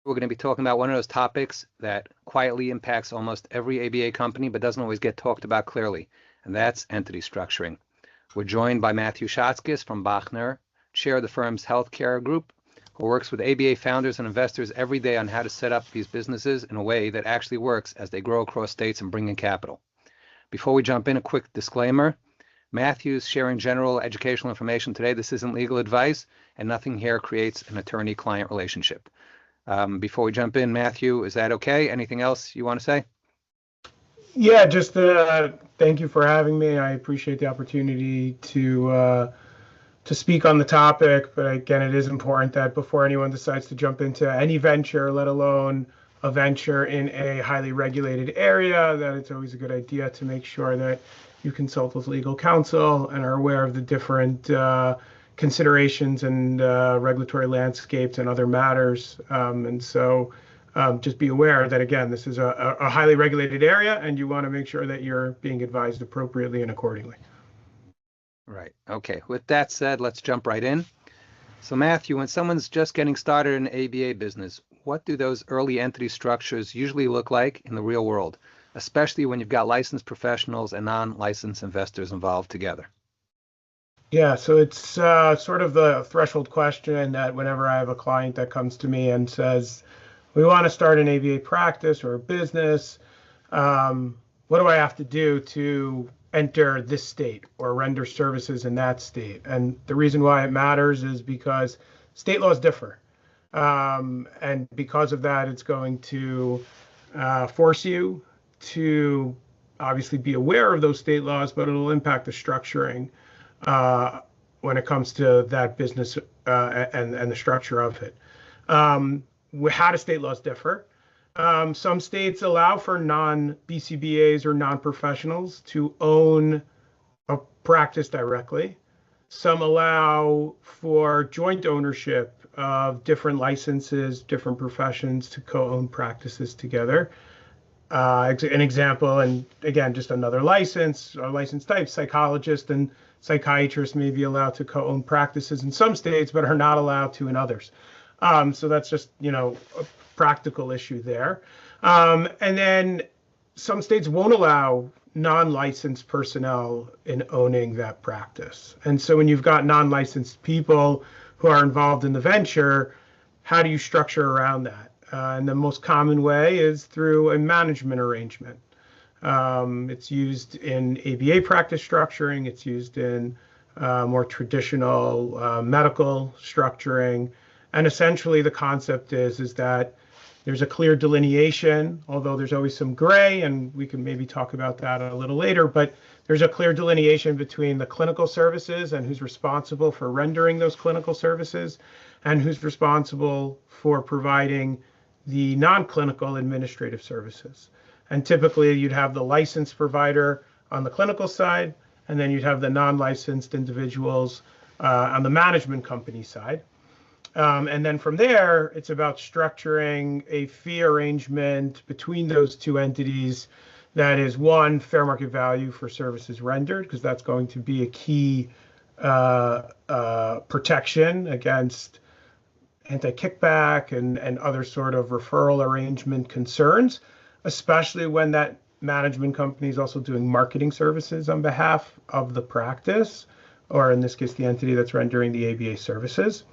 We're going to be talking about one of those topics that quietly impacts almost every ABA company, but doesn't always get talked about clearly, and that's entity structuring. We're joined by Matthew Shatzkes from Bochner, chair of the firm's healthcare group, who works with ABA founders and investors every day on how to set up these businesses in a way that actually works as they grow across states and bring in capital. Before we jump in, a quick disclaimer. Matthew's sharing general educational information today. This isn't legal advice, and nothing here creates an attorney-client relationship. Before we jump in, Matthew, is that okay? Anything else you want to say? Yeah, just thank you for having me. I appreciate the opportunity to speak on the topic. But again, it is important that before anyone decides to jump into any venture, let alone a venture in a highly regulated area, that it's always a good idea to make sure that you consult with legal counsel and are aware of the different considerations and regulatory landscapes and other matters. And so just be aware that, again, this is a highly regulated area, and you want to make sure that you're being advised appropriately and accordingly. Right. Okay. With that said, let's jump right in. So, Matthew, when someone's just getting started in an ABA business, what do those early entity structures usually look like in the real world, especially when you've got licensed professionals and non-licensed investors involved together? Yeah, so it's sort of the threshold question that whenever I have a client that comes to me and says, we want to start an ABA practice or a business, what do I have to do to enter this state or render services in that state? And the reason why it matters is because state laws differ. And because of that, it's going to force you to obviously be aware of those state laws, but it'll impact the structuring when it comes to that business and the structure of it. How do state laws differ? Some states allow for non-BCBAs or non-professionals to own a practice directly. Some allow for joint ownership of different licenses, different professions to co-own practices together. An example, and again, just another license or license type, psychologist and psychiatrists may be allowed to co-own practices in some states, but are not allowed to in others. So that's just, a practical issue there. And then some states won't allow non-licensed personnel in owning that practice. And so when you've got non-licensed people who are involved in the venture, how do you structure around that? And the most common way is through a management arrangement. It's used in ABA practice structuring. It's used in more traditional medical structuring. And essentially the concept is that there's a clear delineation, although there's always some gray, and we can maybe talk about that a little later, but there's a clear delineation between the clinical services and who's responsible for rendering those clinical services and who's responsible for providing the non-clinical administrative services. And typically you'd have the licensed provider on the clinical side, and then you'd have the non-licensed individuals on the management company side. And then from there, it's about structuring a fee arrangement between those two entities that is, one, fair market value for services rendered, because that's going to be a key protection against anti-kickback and other sort of referral arrangement concerns, especially when that management company is also doing marketing services on behalf of the practice, or in this case, the entity that's rendering the ABA services.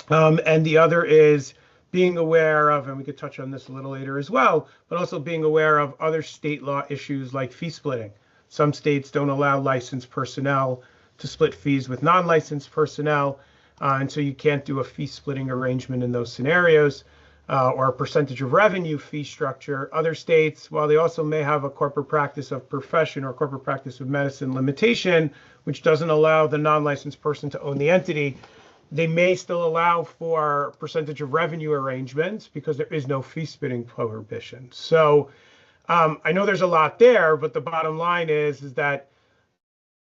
And the other is being aware of, and we could touch on this a little later as well, but also being aware of other state law issues like fee splitting. Some states don't allow licensed personnel to split fees with non-licensed personnel, and so you can't do a fee splitting arrangement in those scenarios, or a percentage of revenue fee structure. Other states, while they also may have a corporate practice of profession or corporate practice of medicine limitation, which doesn't allow the non-licensed person to own the entity, they may still allow for percentage of revenue arrangements because there is no fee splitting prohibition. So I know there's a lot there, but the bottom line is that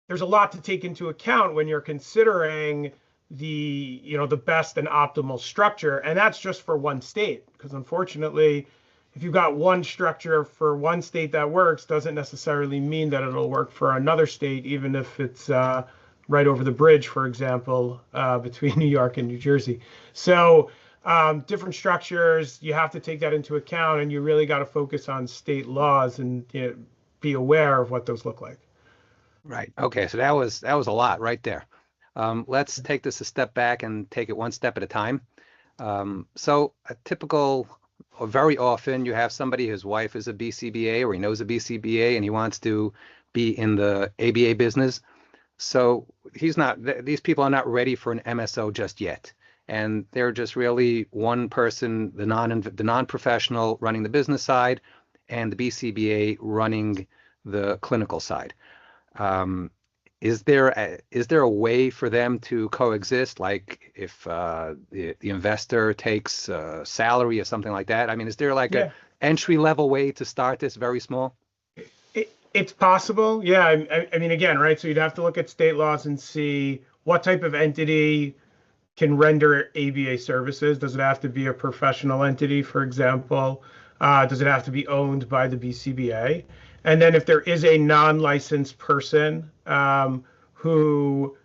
there's a lot to take into account when you're considering the best and optimal structure, and that's just for one state. Because unfortunately, if you've got one structure for one state that works, doesn't necessarily mean that it'll work for another state, even if it's right over the bridge, for example, between New York and New Jersey. So different structures, you have to take that into account, and you really got to focus on state laws and be aware of what those look like. Right. Okay. So that was a lot right there. Let's take this a step back and take it one step at a time. So a typical, or very often, you have somebody, his wife is a BCBA or he knows a BCBA and he wants to be in the ABA business. So these people are not ready for an MSO just yet. And they're just really one person, the non-professional running the business side and the BCBA running the clinical side. Is there a way for them to coexist? Like if the investor takes salary or something like that? I mean, is there like a entry level way to start this very small? It's possible. Yeah. I mean, again, right. So you'd have to look at state laws and see what type of entity can render ABA services. Does it have to be a professional entity, for example? Does it have to be owned by the BCBA? And then if there is a non-licensed person who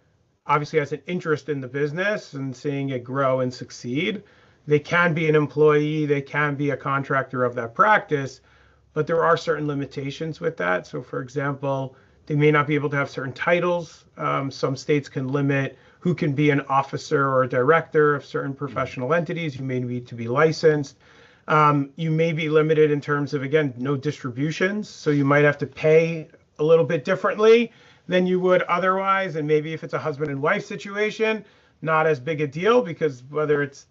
obviously has an interest in the business and seeing it grow and succeed, they can be an employee, they can be a contractor of that practice, but there are certain limitations with that. So for example, they may not be able to have certain titles. Some states can limit who can be an officer or a director of certain professional entities. You may need to be licensed. You may be limited in terms of, again, no distributions. So you might have to pay a little bit differently than you would otherwise. And maybe if it's a husband and wife situation, not as big a deal, because whether it's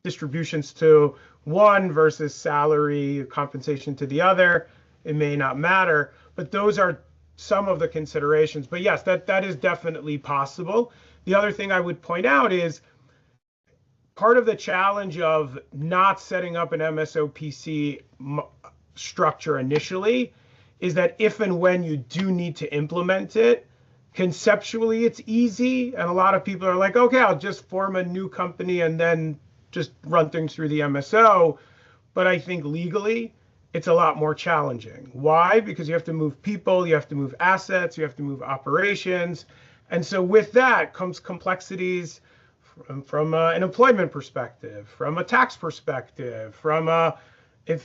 distributions to one versus salary compensation to the other, it may not matter. But those are some of the considerations. But yes, that is definitely possible. The other thing I would point out is part of the challenge of not setting up an MSOPC structure initially is that if and when you do need to implement it, conceptually it's easy. And a lot of people are like, okay, I'll just form a new company and then just run things through the MSO. But I think legally, it's a lot more challenging. Why? Because you have to move people, you have to move assets, you have to move operations. And so with that comes complexities from an employment perspective, from a tax perspective, if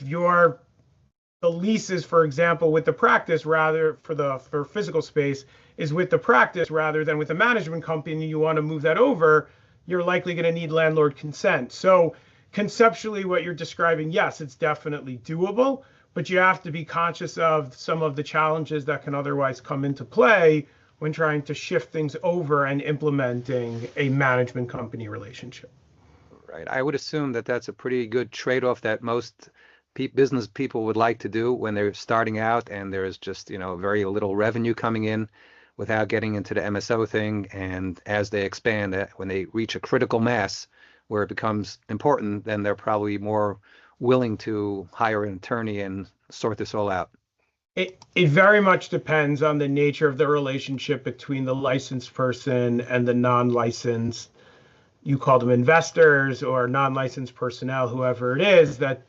the leases, for example, with the practice rather for physical space is with the practice rather than with a management company, you want to move that over, you're likely going to need landlord consent. So conceptually, what you're describing, yes, it's definitely doable, but you have to be conscious of some of the challenges that can otherwise come into play when trying to shift things over and implementing a management company relationship. Right. I would assume that that's a pretty good trade-off that most business people would like to do when they're starting out and there's just, very little revenue coming in without getting into the MSO thing. And as they expand, when they reach a critical mass where it becomes important, then they're probably more willing to hire an attorney and sort this all out. It very much depends on the nature of the relationship between the licensed person and the non-licensed, you call them investors or non-licensed personnel, whoever it is that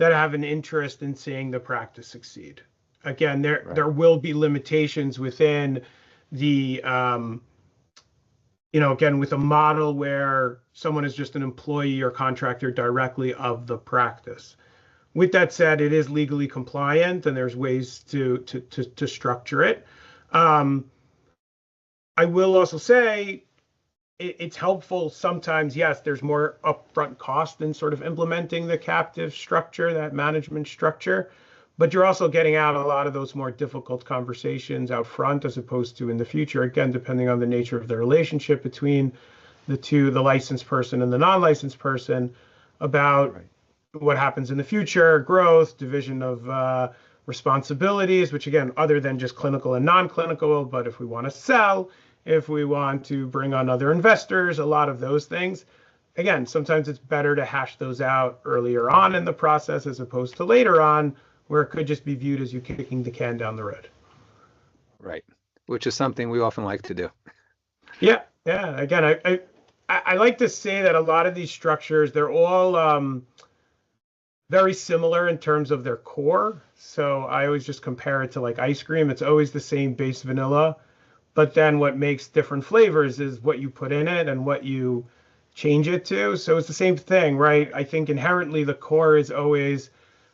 have an interest in seeing the practice succeed. Again, there will be limitations within the again, with a model where someone is just an employee or contractor directly of the practice. With that said, it is legally compliant and there's ways to structure it. I will also say it's helpful sometimes. Yes, there's more upfront cost in sort of implementing the captive structure, that management structure, but you're also getting out a lot of those more difficult conversations out front as opposed to in the future, again, depending on the nature of the relationship between the two, the licensed person and the non-licensed person, about what happens in the future, growth, division of responsibilities, which again, other than just clinical and non-clinical, but if we want to sell, if we want to bring on other investors, a lot of those things. Again, sometimes it's better to hash those out earlier on in the process as opposed to later on, where it could just be viewed as you kicking the can down the road. Right, which is something we often like to do. Yeah. Again, I like to say that a lot of these structures, they're all very similar in terms of their core. So I always just compare it to like ice cream. It's always the same base vanilla, but then what makes different flavors is what you put in it and what you change it to. So it's the same thing, right? I think inherently the core is always,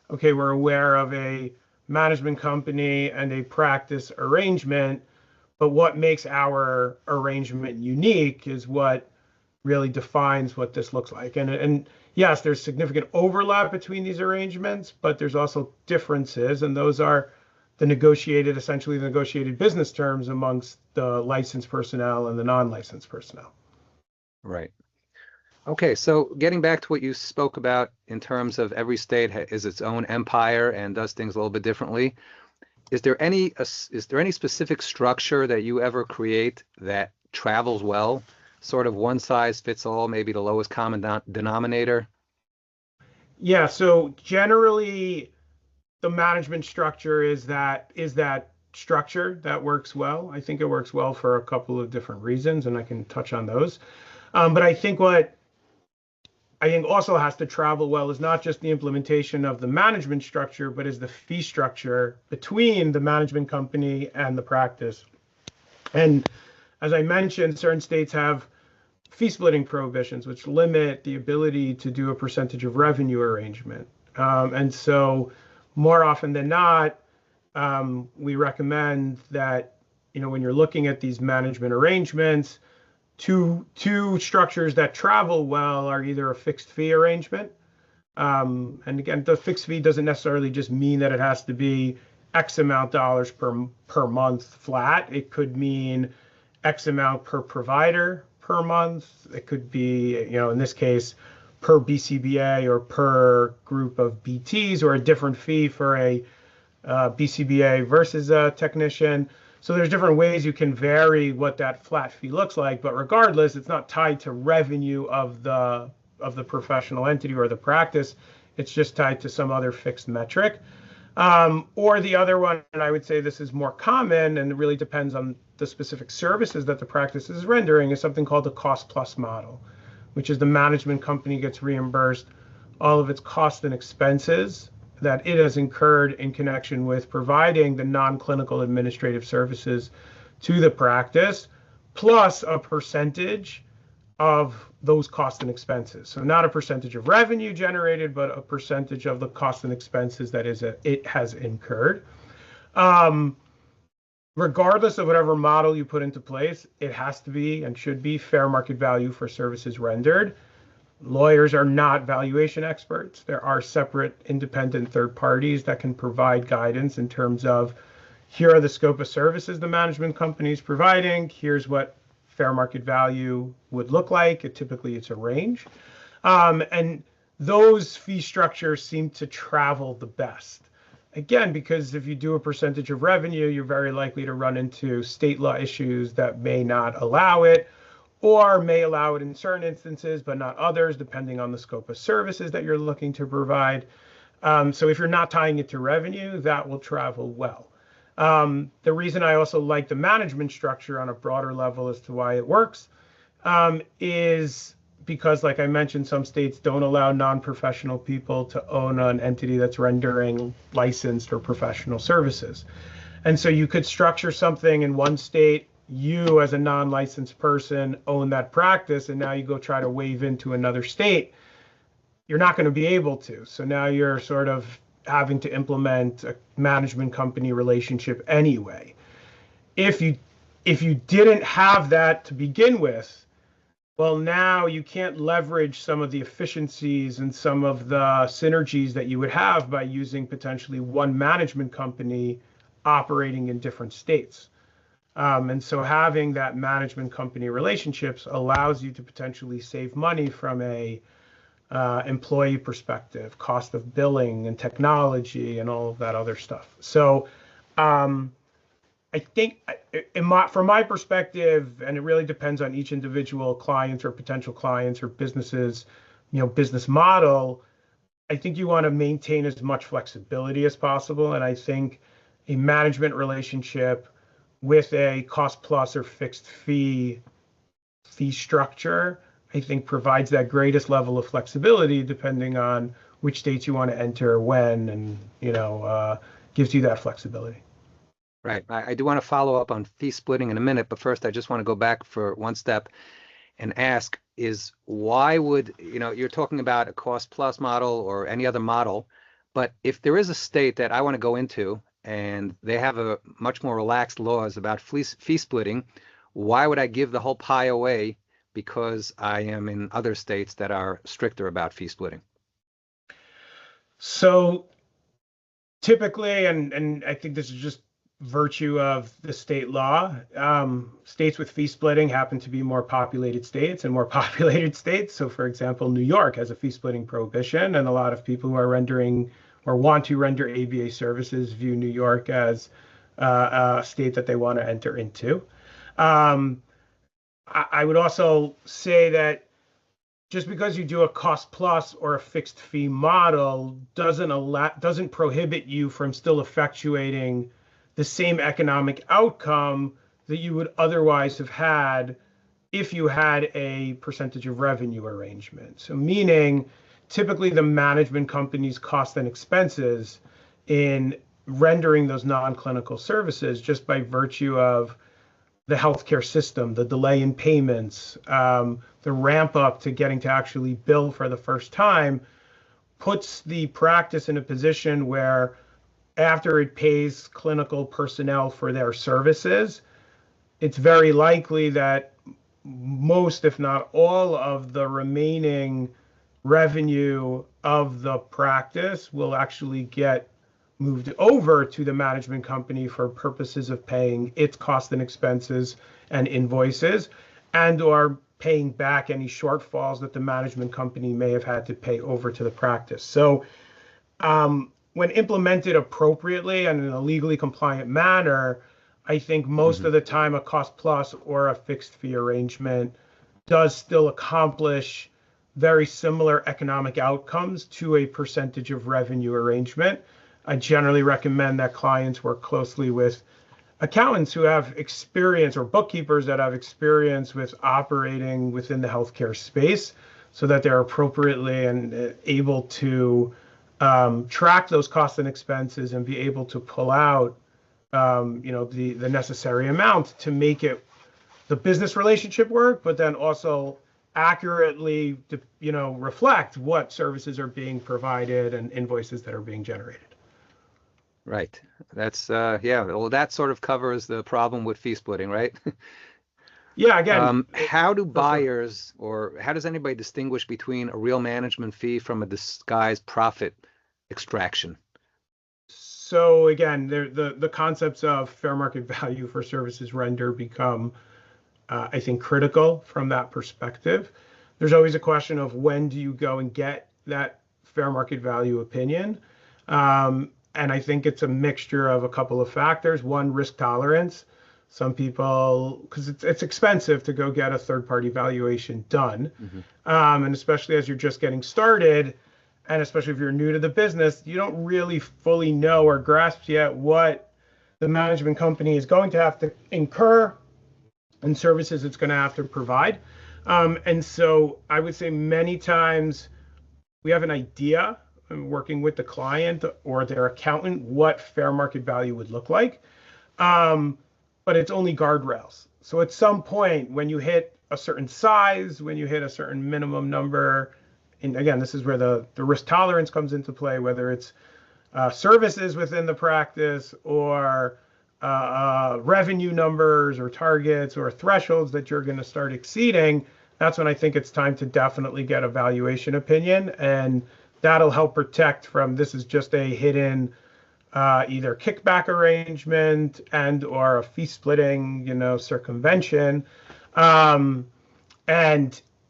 okay, we're aware of a management company and a practice arrangement, but what makes our arrangement unique is what really defines what this looks like. And yes, there's significant overlap between these arrangements, but there's also differences, and those are essentially the negotiated business terms amongst the licensed personnel and the non-licensed personnel. Right. Okay, so getting back to what you spoke about in terms of every state is its own empire and does things a little bit differently. Is there any specific structure that you ever create that travels well? Sort of one size fits all, maybe the lowest common denominator? Yeah, so generally the management structure is that structure that works well. I think it works well for a couple of different reasons, and I can touch on those. But I think what also has to travel well is not just the implementation of the management structure, but is the fee structure between the management company and the practice. And as I mentioned, certain states have fee splitting prohibitions, which limit the ability to do a percentage of revenue arrangement. And so more often than not, we recommend that, when you're looking at these management arrangements, two structures that travel well are either a fixed fee arrangement. And again, the fixed fee doesn't necessarily just mean that it has to be X amount dollars per month flat. It could mean X amount per provider per month. It could be, in this case, per BCBA or per group of BTs, or a different fee for a BCBA versus a technician. So there's different ways you can vary what that flat fee looks like, but regardless, it's not tied to revenue of the professional entity or the practice. It's just tied to some other fixed metric. Or the other one, and I would say this is more common and it really depends on the specific services that the practice is rendering, is something called the cost plus model, which is the management company gets reimbursed all of its costs and expenses that it has incurred in connection with providing the non-clinical administrative services to the practice, plus a percentage of those costs and expenses. So not a percentage of revenue generated, but a percentage of the costs and expenses that it has incurred. Regardless of whatever model you put into place, it has to be and should be fair market value for services rendered. Lawyers are not valuation experts. There are separate independent third parties that can provide guidance in terms of, here are the scope of services the management company is providing. Here's what fair market value would look like. Typically, it's a range. And those fee structures seem to travel the best. Again, because if you do a percentage of revenue, you're very likely to run into state law issues that may not allow it, or may allow it in certain instances, but not others, depending on the scope of services that you're looking to provide. So if you're not tying it to revenue, that will travel well. The reason I also like the management structure on a broader level as to why it works is because, like I mentioned, some states don't allow non-professional people to own an entity that's rendering licensed or professional services. And so you could structure something in one state, you as a non-licensed person own that practice, and now you go try to wave into another state, you're not going to be able to. So now you're sort of having to implement a management company relationship anyway. If you didn't have that to begin with, well, now you can't leverage some of the efficiencies and some of the synergies that you would have by using potentially one management company operating in different states. And so having that management company relationships allows you to potentially save money from a employee perspective, cost of billing and technology and all of that other stuff. So I think from my perspective, and it really depends on each individual client or potential clients or businesses, business model, I think you want to maintain as much flexibility as possible. And I think a management relationship with a cost plus or fixed fee structure, I think provides that greatest level of flexibility depending on which states you want to enter, when, and gives you that flexibility. Right. I do want to follow up on fee splitting in a minute, but first I just want to go back for one step and ask, is why would, you're talking about a cost plus model or any other model, but if there is a state that I want to go into and they have a much more relaxed laws about fee splitting, why would I give the whole pie away because I am in other states that are stricter about fee splitting? So typically, and I think this is just virtue of the state law, states with fee splitting happen to be more populated states and more populated states. So for example, New York has a fee splitting prohibition, and a lot of people who are rendering or want to render ABA services view New York as a state that they want to enter into. I would also say that just because you do a cost plus or a fixed fee model doesn't prohibit you from still effectuating the same economic outcome that you would otherwise have had if you had a percentage of revenue arrangement. So meaning typically the management company's costs and expenses in rendering those non-clinical services, just by virtue of the healthcare system, the delay in payments, the ramp up to getting to actually bill for the first time, puts the practice in a position where after it pays clinical personnel for their services, it's very likely that most, if not all, of the remaining revenue of the practice will actually get moved over to the management company for purposes of paying its costs and expenses and invoices, and or paying back any shortfalls that the management company may have had to pay over to the practice. So when implemented appropriately and in a legally compliant manner, I think most of the time a cost plus or a fixed fee arrangement does still accomplish very similar economic outcomes to a percentage of revenue arrangement. I generally recommend that clients work closely with accountants who have experience or bookkeepers that have experience with operating within the healthcare space, so that they're appropriately and able to track those costs and expenses and be able to pull out the necessary amount to make it the business relationship work, but then also accurately reflect what services are being provided and invoices that are being generated. Right. That's yeah. Well, that sort of covers the problem with fee splitting, right? Yeah. Again, how do buyers or how does anybody distinguish between a real management fee from a disguised profit extraction? So again, the concepts of fair market value for services rendered become, I think, critical from that perspective. There's always a question of when do you go and get that fair market value opinion. And I think it's a mixture of a couple of factors. One, risk tolerance. Some people, because it's expensive to go get a third-party valuation done. And especially as you're just getting started, and especially if you're new to the business, you don't really fully know or grasp yet what the management company is going to have to incur and services it's going to have to provide. And so I would say many times we have an idea, working with the client or their accountant, what fair market value would look like. But it's only guardrails. So at some point, when you hit a certain size, when you hit a certain minimum number, and again, this is where the risk tolerance comes into play, whether it's services within the practice or revenue numbers or targets or thresholds that you're going to start exceeding, that's when I think it's time to definitely get a valuation opinion. And that'll help protect from this is just a hidden either kickback arrangement and or a fee splitting, circumvention. And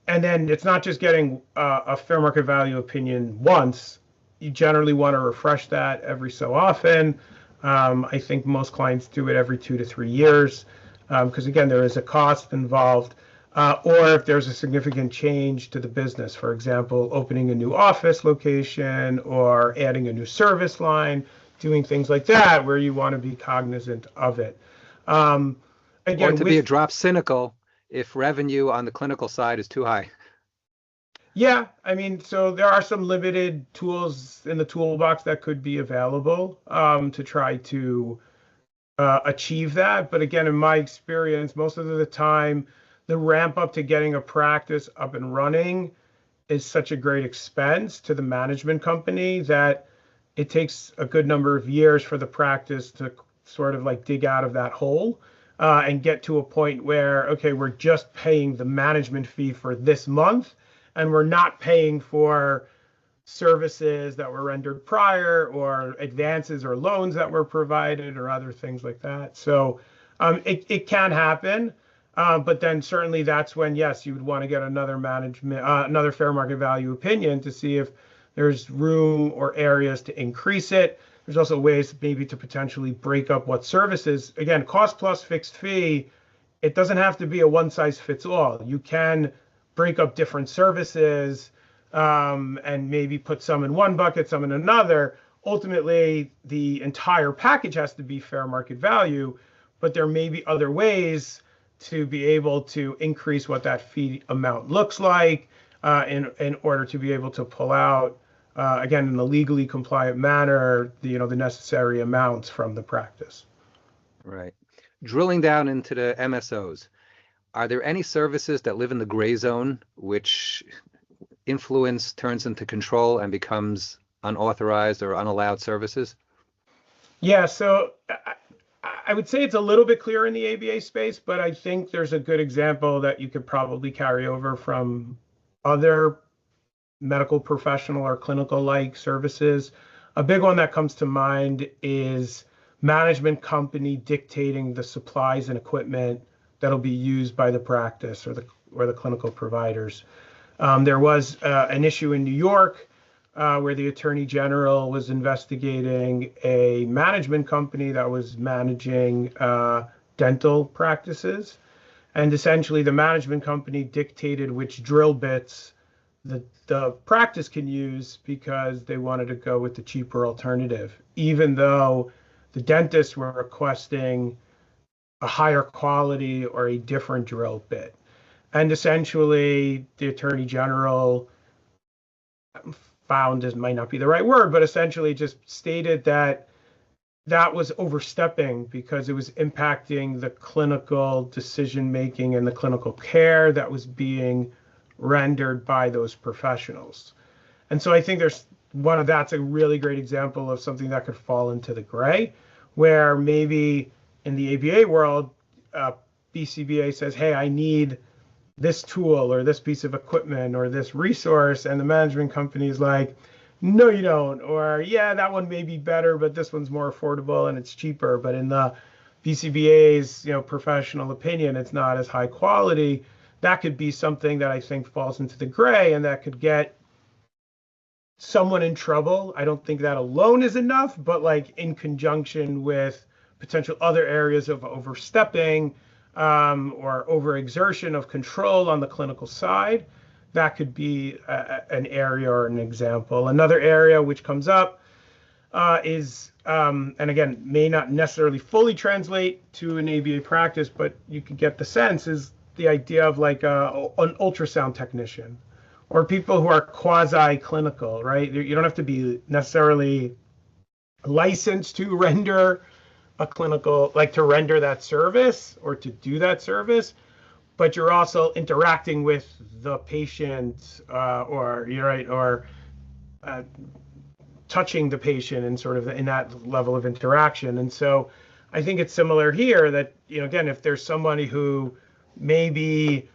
then it's not just getting a fair market value opinion once. You generally want to refresh that every so often. I think most clients do it every 2 to 3 years because, again, there is a cost involved. Or if there's a significant change to the business, for example, opening a new office location or adding a new service line, doing things like that, where you want to be cognizant of it. Again, or to be a drop cynical if revenue on the clinical side is too high. Yeah, I mean, so there are some limited tools in the toolbox that could be available to try to achieve that. But again, in my experience, most of the time, the ramp up to getting a practice up and running is such a great expense to the management company that it takes a good number of years for the practice to sort of like dig out of that hole and get to a point where, okay, we're just paying the management fee for this month and we're not paying for services that were rendered prior or advances or loans that were provided or other things like that. So it can happen. But then certainly that's when, yes, you would want to get another fair market value opinion to see if there's room or areas to increase it. There's also ways maybe to potentially break up what services. Again, cost plus fixed fee, it doesn't have to be a one size fits all. You can break up different services and maybe put some in one bucket, some in another. Ultimately, the entire package has to be fair market value, but there may be other ways to be able to increase what that fee amount looks like in order to be able to pull out, again, in a legally compliant manner, the necessary amounts from the practice. Right. Drilling down into the MSOs, are there any services that live in the gray zone, which influence turns into control and becomes unauthorized or unallowed services? Yeah, so I would say it's a little bit clearer in the ABA space, but I think there's a good example that you could probably carry over from other medical professional or clinical-like services. A big one that comes to mind is management company dictating the supplies and equipment that'll be used by the practice or the clinical providers. There was an issue in New York where the Attorney General was investigating a management company that was managing dental practices. And essentially, the management company dictated which drill bits the practice can use because they wanted to go with the cheaper alternative, even though the dentists were requesting a higher quality or a different drill bit. And essentially, the Attorney General found, this might not be the right word, but essentially just stated that that was overstepping because it was impacting the clinical decision making and the clinical care that was being rendered by those professionals. And so I think that's a really great example of something that could fall into the gray, where maybe in the ABA world, BCBA says, hey, I need this tool or this piece of equipment or this resource, and the management company is like, no, you don't, or yeah, that one may be better, but this one's more affordable and it's cheaper. But in the BCBA's professional opinion, it's not as high quality. That could be something that I think falls into the gray, and that could get someone in trouble. I don't think that alone is enough, but like in conjunction with potential other areas of overstepping or overexertion of control on the clinical side, that could be an area or an example. Another area which comes up is, and again, may not necessarily fully translate to an ABA practice, but you could get the sense, is the idea of like an ultrasound technician or people who are quasi-clinical, right? You don't have to be necessarily licensed to render a clinical, like to render that service or to do that service, but you're also interacting with the patient or touching the patient and sort of in that level of interaction. And so I think it's similar here that, again, if there's somebody who maybe,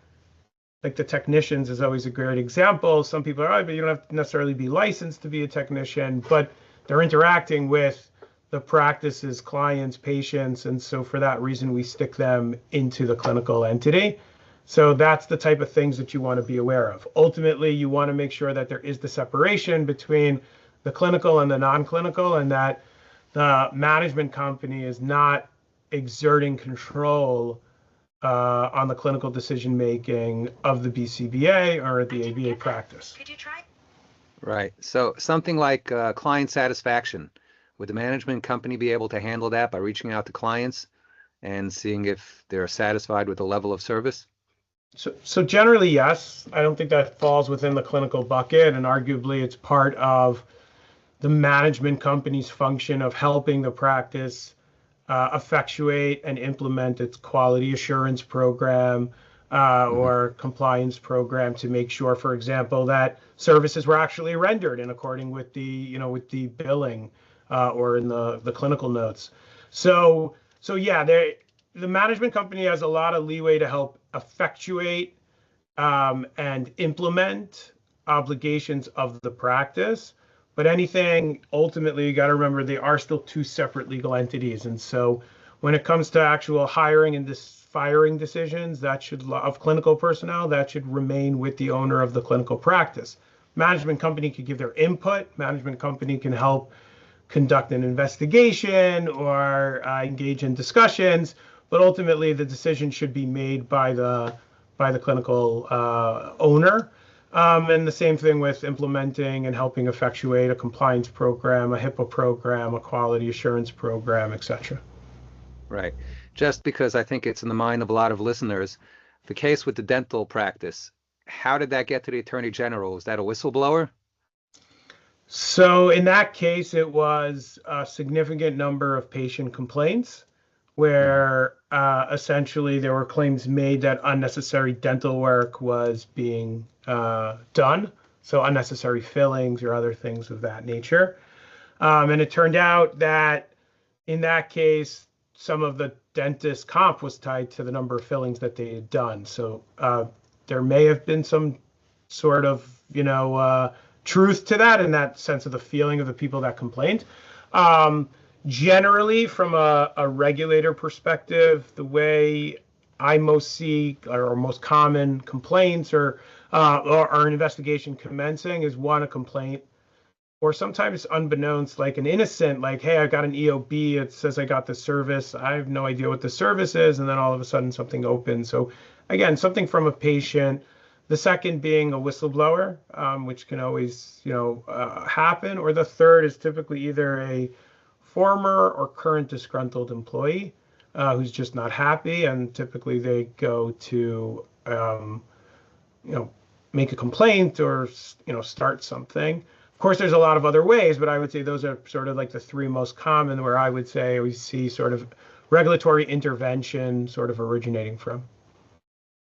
like the technicians is always a great example. Some people are, right, but you don't have to necessarily be licensed to be a technician, but they're interacting with the practice's clients, patients, and so for that reason, we stick them into the clinical entity. So that's the type of things that you want to be aware of. Ultimately, you want to make sure that there is the separation between the clinical and the non-clinical, and that the management company is not exerting control on the clinical decision making of the BCBA or the ABA practice. Could you try? Right. So something like client satisfaction. Would the management company be able to handle that by reaching out to clients and seeing if they're satisfied with the level of service? So generally, yes. I don't think that falls within the clinical bucket, and arguably it's part of the management company's function of helping the practice effectuate and implement its quality assurance program, or compliance program to make sure, for example, that services were actually rendered in according with with the billing or in the clinical notes. So yeah, the management company has a lot of leeway to help effectuate and implement obligations of the practice. But anything, ultimately, you got to remember they are still two separate legal entities. And so when it comes to actual hiring and firing decisions of clinical personnel, that should remain with the owner of the clinical practice. Management company could give their input. Management company can help conduct an investigation or engage in discussions. But ultimately, the decision should be made by the clinical owner. And the same thing with implementing and helping effectuate a compliance program, a HIPAA program, a quality assurance program, etc. Right. Just because I think it's in the mind of a lot of listeners, the case with the dental practice, how did that get to the Attorney General? Was that a whistleblower? So in that case, it was a significant number of patient complaints where essentially there were claims made that unnecessary dental work was being done. So unnecessary fillings or other things of that nature. And it turned out that in that case, some of the dentist comp was tied to the number of fillings that they had done. So there may have been some sort of, truth to that in that sense of the feeling of the people that complained. Generally, from a regulator perspective, the way I most see or most common complaints or an investigation commencing is one, a complaint, or sometimes unbeknownst, like an innocent, like, hey, I got an EOB, it says I got the service, I have no idea what the service is, and then all of a sudden something opens. So again, something from a patient. The second being a whistleblower, which can always, happen. Or the third is typically either a former or current disgruntled employee who's just not happy, and typically they go to, make a complaint or, start something. Of course, there's a lot of other ways, but I would say those are sort of like the three most common where I would say we see sort of regulatory intervention sort of originating from.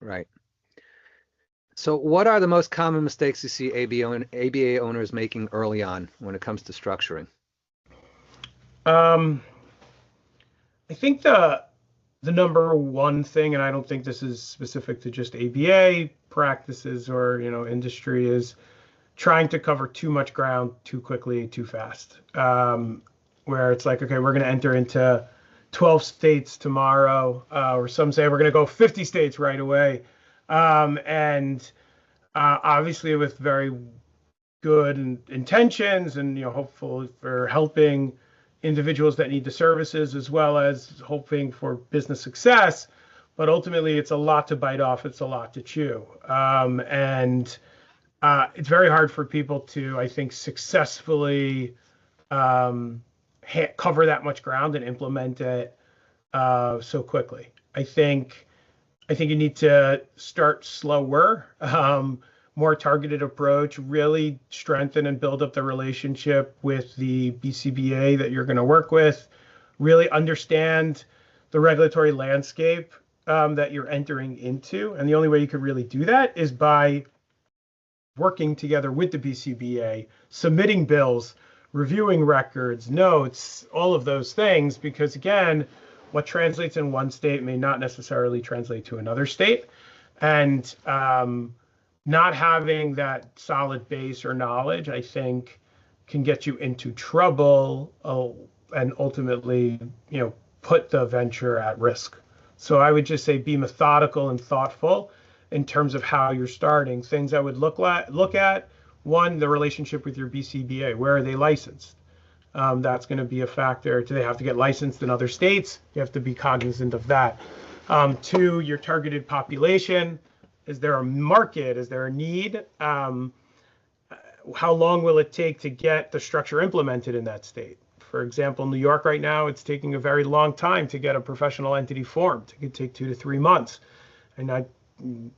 Right. So what are the most common mistakes you see ABA owners making early on when it comes to structuring? I think the number one thing, and I don't think this is specific to just ABA practices or industry, is trying to cover too much ground too quickly, too fast. Where it's like, okay, we're going to enter into 12 states tomorrow, or some say we're going to go 50 states right away. And obviously with very good intentions and hopeful for helping individuals that need the services as well as hoping for business success, but ultimately it's a lot to bite off, it's a lot to chew, and it's very hard for people to, I think, successfully cover that much ground and implement it so quickly. I think you need to start slower, more targeted approach, really strengthen and build up the relationship with the BCBA that you're going to work with, really understand the regulatory landscape that you're entering into. And the only way you could really do that is by working together with the BCBA, submitting bills, reviewing records, notes, all of those things, because again, what translates in one state may not necessarily translate to another state. And not having that solid base or knowledge, I think, can get you into trouble and ultimately, put the venture at risk. So I would just say be methodical and thoughtful in terms of how you're starting. Things I would look at, one, the relationship with your BCBA. Where are they licensed? That's going to be a factor. Do they have to get licensed in other states? You have to be cognizant of that. Two, your targeted population. Is there a market? Is there a need? How long will it take to get the structure implemented in that state? For example, New York right now, it's taking a very long time to get a professional entity formed. It could take 2 to 3 months. And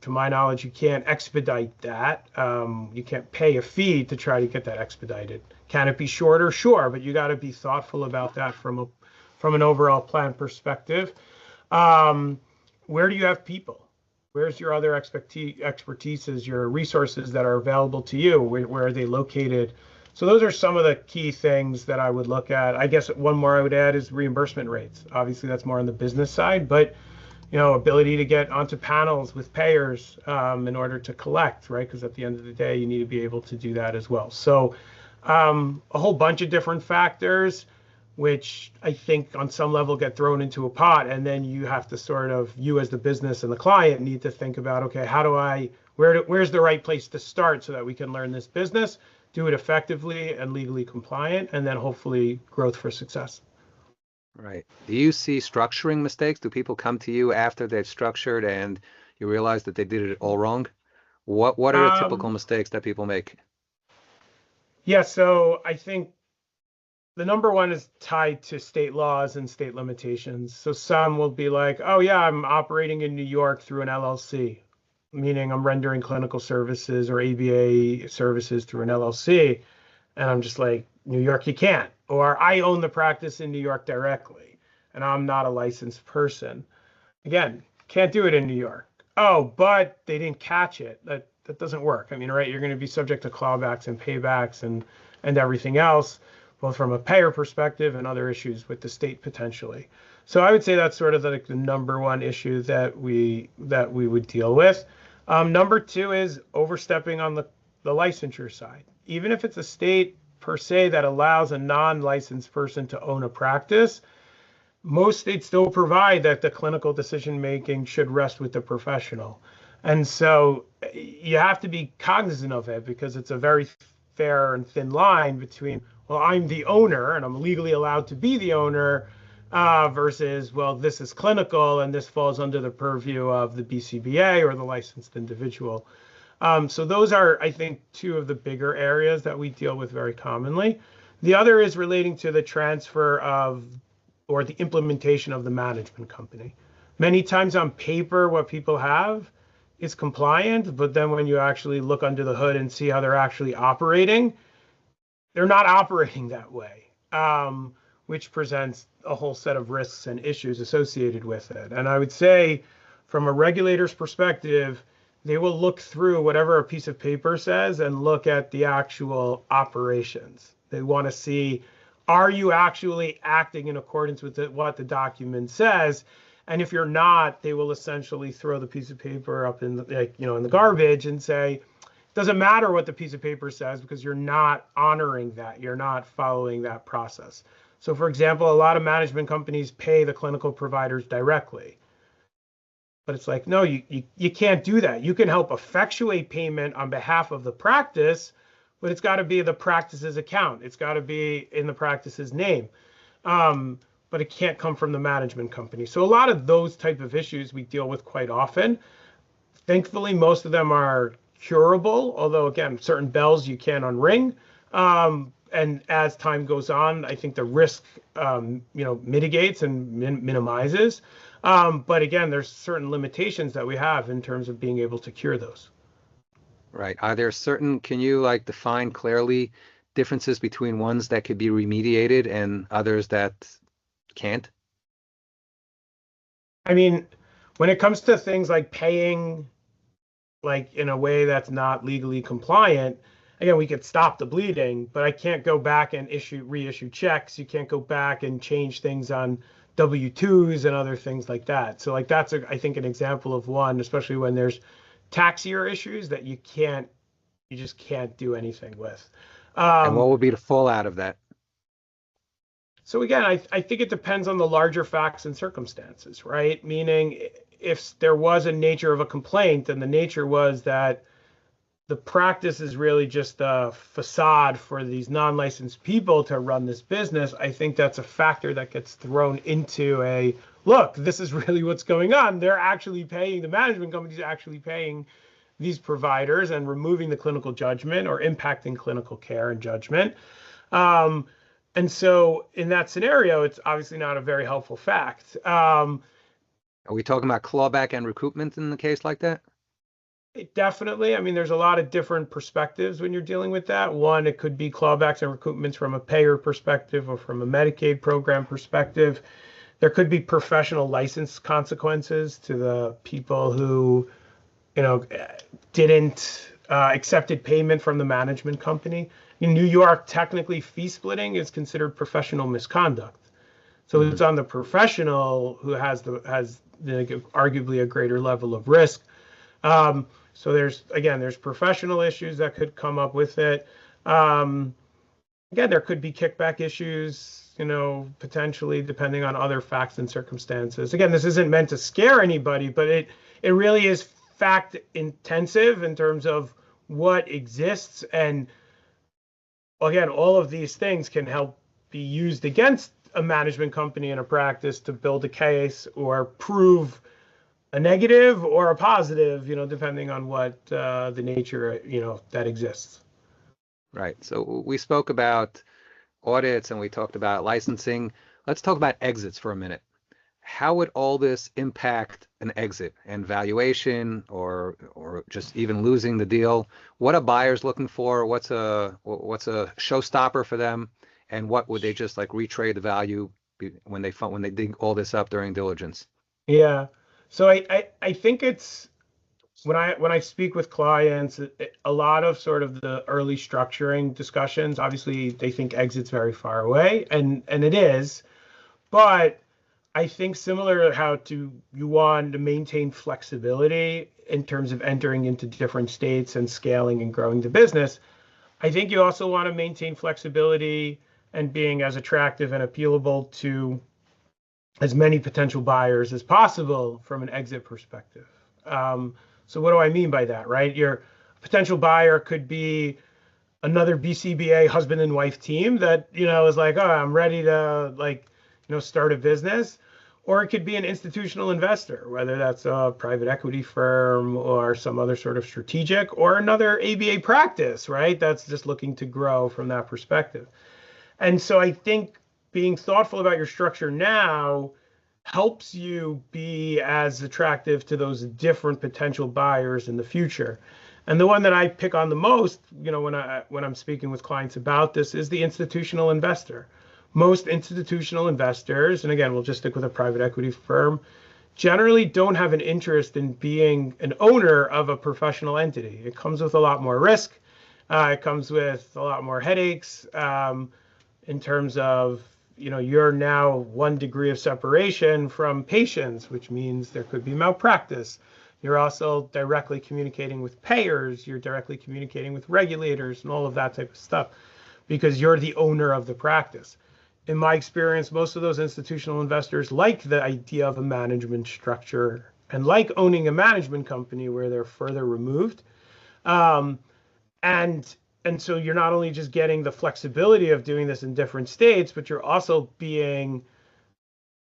to my knowledge, you can't expedite that. You can't pay a fee to try to get that expedited. Can it be shorter? Sure, but you got to be thoughtful about that from an overall plan perspective. Where do you have people? Where's your other expertises, your resources that are available to you? Where are they located? So those are some of the key things that I would look at. I guess one more I would add is reimbursement rates. Obviously, that's more on the business side, but ability to get onto panels with payers in order to collect, right? Because at the end of the day, you need to be able to do that as well. So a whole bunch of different factors, which I think on some level get thrown into a pot, and then you have to sort of, you as the business and the client need to think about, okay, where's the right place to start so that we can learn this business, do it effectively and legally compliant, and then hopefully growth for success. Right. Do you see structuring mistakes? Do people come to you after they've structured and you realize that they did it all wrong? What are the typical mistakes that people make? Yeah, so I think the number one is tied to state laws and state limitations. So some will be like, oh yeah, I'm operating in New York through an LLC, meaning I'm rendering clinical services or ABA services through an LLC. And I'm just like, New York, you can't. Or I own the practice in New York directly, and I'm not a licensed person. Again, can't do it in New York. Oh, but they didn't catch it. That doesn't work. I mean, right, you're going to be subject to clawbacks and paybacks and everything else, both from a payer perspective and other issues with the state potentially. So I would say that's sort of like the number one issue that we would deal with. Number two is overstepping on the licensure side. Even if it's a state per se that allows a non-licensed person to own a practice, most states still provide that the clinical decision making should rest with the professional. And so you have to be cognizant of it, because it's a very fair and thin line between, well, I'm the owner and I'm legally allowed to be the owner, versus, well, this is clinical and this falls under the purview of the BCBA or the licensed individual. So those are, I think, two of the bigger areas that we deal with very commonly. The other is relating to the transfer of, or the implementation of the management company. Many times on paper, what people have is compliant, but then when you actually look under the hood and see how they're actually operating, they're not operating that way, which presents a whole set of risks and issues associated with it. And I would say, from a regulator's perspective, they will look through whatever a piece of paper says and look at the actual operations. They want to see, are you actually acting in accordance with what the document says? And if you're not, they will essentially throw the piece of paper up in the garbage and say, it doesn't matter what the piece of paper says because you're not honoring that. You're not following that process. So for example, a lot of management companies pay the clinical providers directly. But it's like, no, you can't do that. You can help effectuate payment on behalf of the practice, but it's got to be the practice's account. It's got to be in the practice's name. But it can't come from the management company. So a lot of those type of issues we deal with quite often. Thankfully, most of them are curable, although again, certain bells you can unring. And as time goes on, I think the risk mitigates and minimizes. But again, there's certain limitations that we have in terms of being able to cure those. Right. Are there certain, can you define clearly differences between ones that could be remediated and others that can't? I mean, when it comes to things like paying in a way that's not legally compliant, again, we could stop the bleeding, but I can't go back and reissue checks. You can't go back and change things on W-2s and other things like that. So that's I think an example of one, especially when there's tax year issues that you just can't do anything with. And what would be the fallout of that? So again, I think it depends on the larger facts and circumstances, right? Meaning if there was a nature of a complaint and the nature was that the practice is really just a facade for these non-licensed people to run this business, I think that's a factor that gets thrown into a, look, this is really what's going on. They're actually paying, the management companies are actually paying these providers and removing the clinical judgment or impacting clinical care and judgment. And so in that scenario, it's obviously not a very helpful fact. Are we talking about clawback and recoupment in the case like that? Definitely. I mean, there's a lot of different perspectives when you're dealing with that. One, it could be clawbacks and recoupments from a payer perspective or from a Medicaid program perspective. There could be professional license consequences to the people who didn't accepted payment from the management company. In New York, technically fee splitting is considered professional misconduct. So it's on the professional who has arguably a greater level of risk. So there's professional issues that could come up with it. Again, there could be kickback issues, potentially depending on other facts and circumstances. Again, this isn't meant to scare anybody, but it really is fact intensive in terms of what exists. And again, all of these things can help be used against a management company and a practice to build a case or prove a negative or a positive, depending on what the nature, that exists. Right. So we spoke about audits and we talked about licensing. Let's talk about exits for a minute. How would all this impact an exit and valuation, or just even losing the deal? What are buyers looking for? What's a showstopper for them? And what would they just like retrade the value when they dig all this up during diligence? Yeah. So I think it's when I speak with clients, a lot of sort of the early structuring discussions, obviously they think exit's very far away, and it is, but I think similar to how you want to maintain flexibility in terms of entering into different states and scaling and growing the business, I think you also want to maintain flexibility and being as attractive and appealable to as many potential buyers as possible from an exit perspective. So what do I mean by that, right? Your potential buyer could be another BCBA husband and wife team that, is like, oh, I'm ready to start a business. Or it could be an institutional investor, whether that's a private equity firm or some other sort of strategic, or another ABA practice, right? That's just looking to grow from that perspective. And so I think being thoughtful about your structure now helps you be as attractive to those different potential buyers in the future. And the one that I pick on the most, when I'm speaking with clients about this, is the institutional investor. Most institutional investors, and again, we'll just stick with a private equity firm, generally don't have an interest in being an owner of a professional entity. It comes with a lot more risk. It comes with a lot more headaches in terms of, you're now 1 degree of separation from patients, which means there could be malpractice. You're also directly communicating with payers. You're directly communicating with regulators and all of that type of stuff because you're the owner of the practice. In my experience, most of those institutional investors like the idea of a management structure and like owning a management company where they're further removed. And so you're not only just getting the flexibility of doing this in different states, but you're also being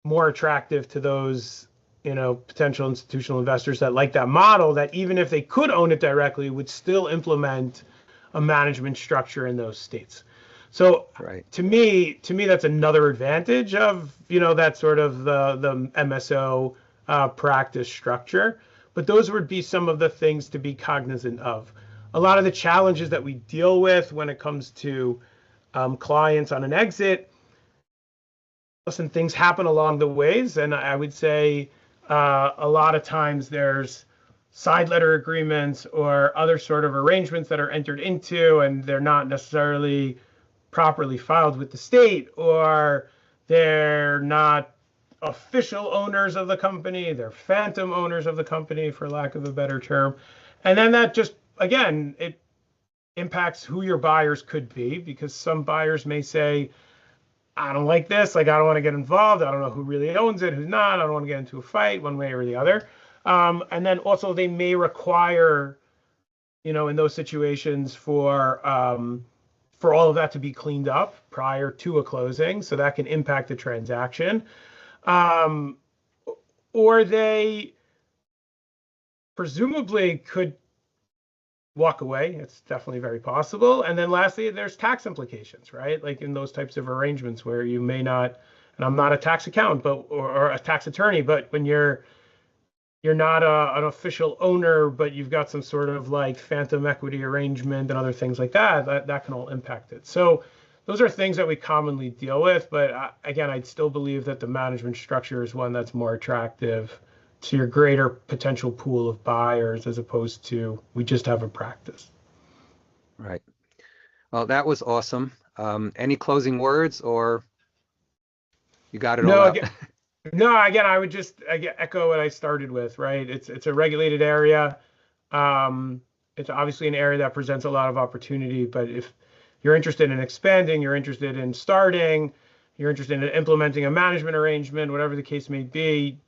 more attractive to those, potential institutional investors that like that model, that even if they could own it directly, would still implement a management structure in those states. So right. to me, that's another advantage of, that sort of the MSO practice structure. But those would be some of the things to be cognizant of. A lot of the challenges that we deal with when it comes to clients on an exit, listen, things happen along the ways. And I would say a lot of times there's side letter agreements or other sort of arrangements that are entered into, and they're not necessarily properly filed with the state, or they're not official owners of the company, they're phantom owners of the company, for lack of a better term. And then that just, again, it impacts who your buyers could be, because some buyers may say, I don't like this, I don't want to get involved, I don't know who really owns it, who's not, I don't want to get into a fight one way or the other. And then also they may require, in those situations for all of that to be cleaned up prior to a closing, so that can impact the transaction. Or they presumably could walk away. It's definitely very possible. And then lastly, there's tax implications, right? Like in those types of arrangements where you may not, and I'm not a tax accountant, or a tax attorney, but when you're not an official owner, but you've got some sort of like phantom equity arrangement and other things like that can all impact it. So those are things that we commonly deal with. But again, I'd still believe that the management structure is one that's more attractive to your greater potential pool of buyers, as opposed to we just have a practice. Right. Well, that was awesome. Any closing words, or you got it all out? No, again, I would just echo what I started with, right? It's a regulated area. It's obviously an area that presents a lot of opportunity, but if you're interested in expanding, you're interested in starting, you're interested in implementing a management arrangement, whatever the case may be,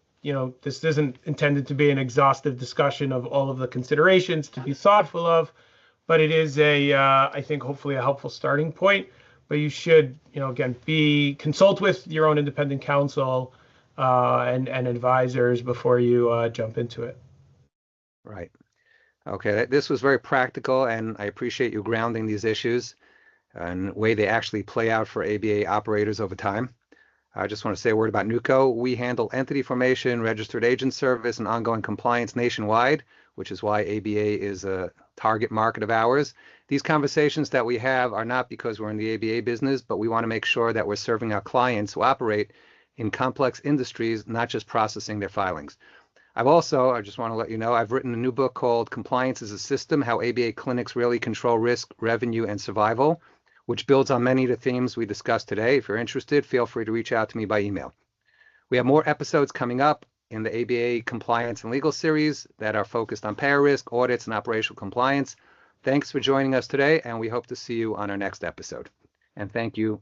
this isn't intended to be an exhaustive discussion of all of the considerations to be thoughtful of, but it is I think hopefully a helpful starting point. But you should, again, consult with your own independent counsel and advisors before you jump into it. Right. Okay. This was very practical, and I appreciate you grounding these issues and the way they actually play out for ABA operators over time. I just want to say a word about NUCO. We handle entity formation, registered agent service, and ongoing compliance nationwide, which is why ABA is a target market of ours. These conversations that we have are not because we're in the ABA business, but we want to make sure that we're serving our clients who operate in complex industries, not just processing their filings. I just want to let you know, I've written a new book called Compliance as a System, How ABA Clinics Really Control Risk, Revenue, and Survival, which builds on many of the themes we discussed today. If you're interested, feel free to reach out to me by email. We have more episodes coming up in the ABA Compliance and Legal series that are focused on payer risk, audits, and operational compliance. Thanks for joining us today, and we hope to see you on our next episode. And thank you.